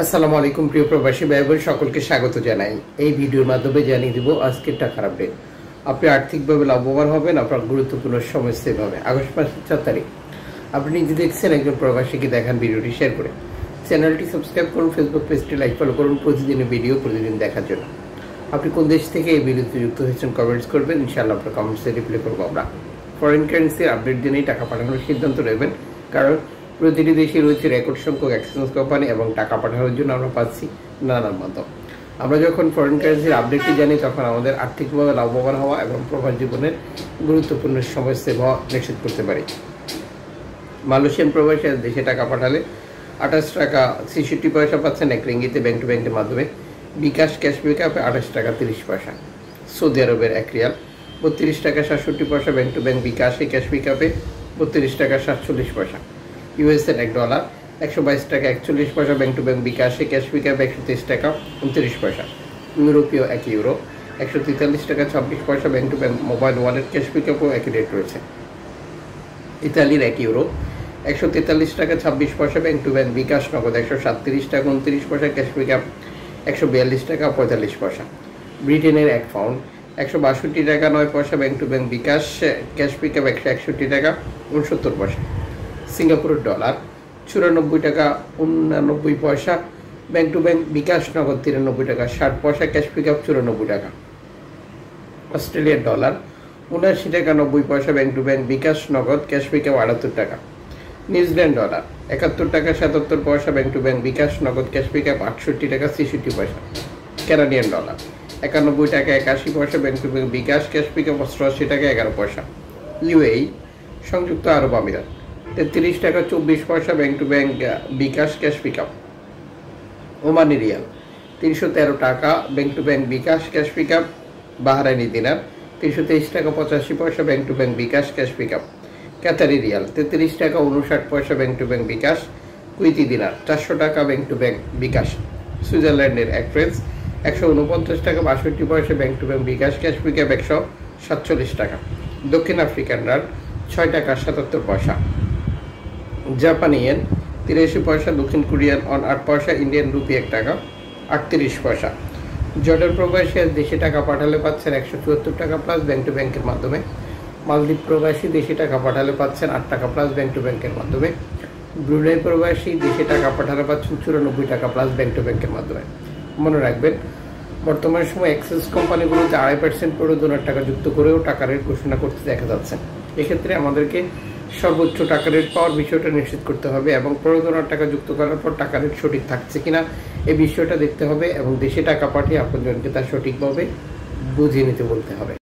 আসসালামু আলাইকুম প্রিয় প্রবাসী ভাই বোন সকলকে স্বাগত জানাই। এই ভিডিওর মাধ্যমে জানিয়ে দিব আজকের টাকার আপডেট। আপনি আর্থিকভাবে লাভবান হবেন আপনার গুরুত্বপূর্ণ সময় সেভ হবে। আগস্ট মাসের 4 তারিখ। আপনি নিজে দেখছেন একজন প্রবাসীকে দেখান, ভিডিওটি শেয়ার করে চ্যানেলটি সাবস্ক্রাইব করুন, ফেসবুক পেজটি লাইক ফলো করুন প্রতিদিনের ভিডিও প্রতিদিন দেখার জন্য। আপনি কোন দেশ থেকে এই ভিডিওতে যুক্ত হয়েছেন কমেন্টস করবেন, ইনশাআল্লাহ আপনার কমেন্টসে রিপ্লাই করবো আমরা। ফরেন কারেন্সির আপডেট দিনেই টাকা পাঠানোর সিদ্ধান্ত নেবেন, কারণ প্রতিটি দেশে রয়েছে রেকর্ড সংখ্যক এক্সচেঞ্জ কোম্পানি এবং টাকা পাঠানোর জন্য আমরা পাচ্ছি নানান মাধ্যম। আমরা যখন ফরেন কারেন্সির আপডেটটি জানি তখন আমাদের আর্থিকভাবে লাভবান হওয়া এবং প্রবাস জীবনের গুরুত্বপূর্ণ সময় সেভ হওয়া নিশ্চিত করতে পারি। মালয়েশিয়ান প্রবাসী দেশে টাকা পাঠালে 28 টাকা 66 পয়সা পাচ্ছেন এক রিঙ্গিতে ব্যাংক টু ব্যাংকের মাধ্যমে। বিকাশ ক্যাশ পিকআপে 28 টাকা 30 পয়সা। সৌদি আরবের 1 রিয়াল 32 টাকা 67 পয়সা ব্যাংক টু ব্যাংক বিকাশে ক্যাশ পিকআপে 32 টাকা 47 পয়সা। ইউএসএর $1 122 টাকা 41 পয়সা ব্যাংক টু ব্যাংক বিকাশে ক্যাশ পিকআপে 123 টাকা 29 পয়সা। ইউরোপীয় 1 ইউরো 143 টাকা 26 পয়সা bank to bank mobile wallet cash পিকআপও একই রেট রয়েছে। ইতালির 1 ইউরো 143 টাকা 26 পয়সা ব্যাংক টু ব্যাংক বিকাশ নগদ 137 টাকা 29 পয়সা ক্যাশ পিকআপ 142 টাকা 45 পয়সা। ব্রিটেনের 1 পাউন্ড 162 টাকা 9 পয়সা bank to bank bKash cash pickup 161 টাকা 69 পয়সা। সিঙ্গাপুরের $, 94 টাকা 89 পয়সা ব্যাংক টু ব্যাংক বিকাশ নগদ 93 টাকা 60 পয়সা ক্যাশ পিকআপ 94 টাকা। অস্ট্রেলিয়ার $, 79 টাকা 90 পয়সা ব্যাংক টু ব্যাংক বিকাশ নগদ ক্যাশ পিকআপ 78 টাকা। নিউজিল্যান্ড $, 71 টাকা 77 পয়সা ব্যাংক টু ব্যাংক বিকাশ নগদ ক্যাশ পিকআপ 68 টাকা 66 পয়সা। কানাডিয়ান $, 91 টাকা 81 পয়সা bank to bank bKash cash pickup 88 টাকা 11 পয়সা। ইউএই সংযুক্ত আরব আমিরাত 33 টাকা 24 পয়সা bank to bank bKash cash pickup. Omani riyal 313 টাকা bank to bank bKash cash pickup. Bahraini dinar 323 টাকা 85 পয়সা bank to bank bKash cash pickup. Qatari riyal 33 টাকা 59 পয়সা bank to bank bKash. Kuwaiti dinar 400 টাকা ব্যাংক টু ব্যাংক বিকাশ। সুইজারল্যান্ডের 1 ফ্রান্স 149 টাকা 62 পয়সা bank to bank bKash cash pickup 147 টাকা। দক্ষিণ আফ্রিকান রান 6 টাকা 77 পয়সা। জাপানি ইয়েন 83 পয়সা। দক্ষিণ কোরিয়ান অন 8 পয়সা। ইন্ডিয়ান রুপি 1 টাকা 38 পয়সা। জর্ডান প্রবাসী দেশে টাকা পাঠালে পাচ্ছেন 174 টাকা প্লাস ব্যাংক টু ব্যাংকের মাধ্যমে। মালদ্বীপ প্রবাসী দেশে টাকা পাঠালে পাচ্ছেন 8 টাকা প্লাস ব্যাংক টু ব্যাংকের মাধ্যমে। ব্রুনাই প্রবাসী দেশে টাকা পাঠালে পাচ্ছেন 94 টাকা প্লাস ব্যাংক টু ব্যাংকের মাধ্যমে। মনে রাখবেন, বর্তমান সময় এক্সেস কোম্পানিগুলোতে 2.5% প্রণোদনার টাকা যুক্ত করেও টাকা রেট ঘোষণা করতে দেখা যাচ্ছে। এক্ষেত্রে আমাদেরকে সর্বোচ্চ টাকা রেট পাওয়ার বিষয়টা নিশ্চিত করতে হবে এবং প্রণোদনার টাকা যুক্ত করার পর টাকা রেট সঠিক থাকছে কিনা এই বিষয়টা দেখতে হবে এবং দেশে টাকা পাঠিয়ে আপনজনকে তা সঠিকভাবে বুঝিয়ে নিতে বলতে হবে।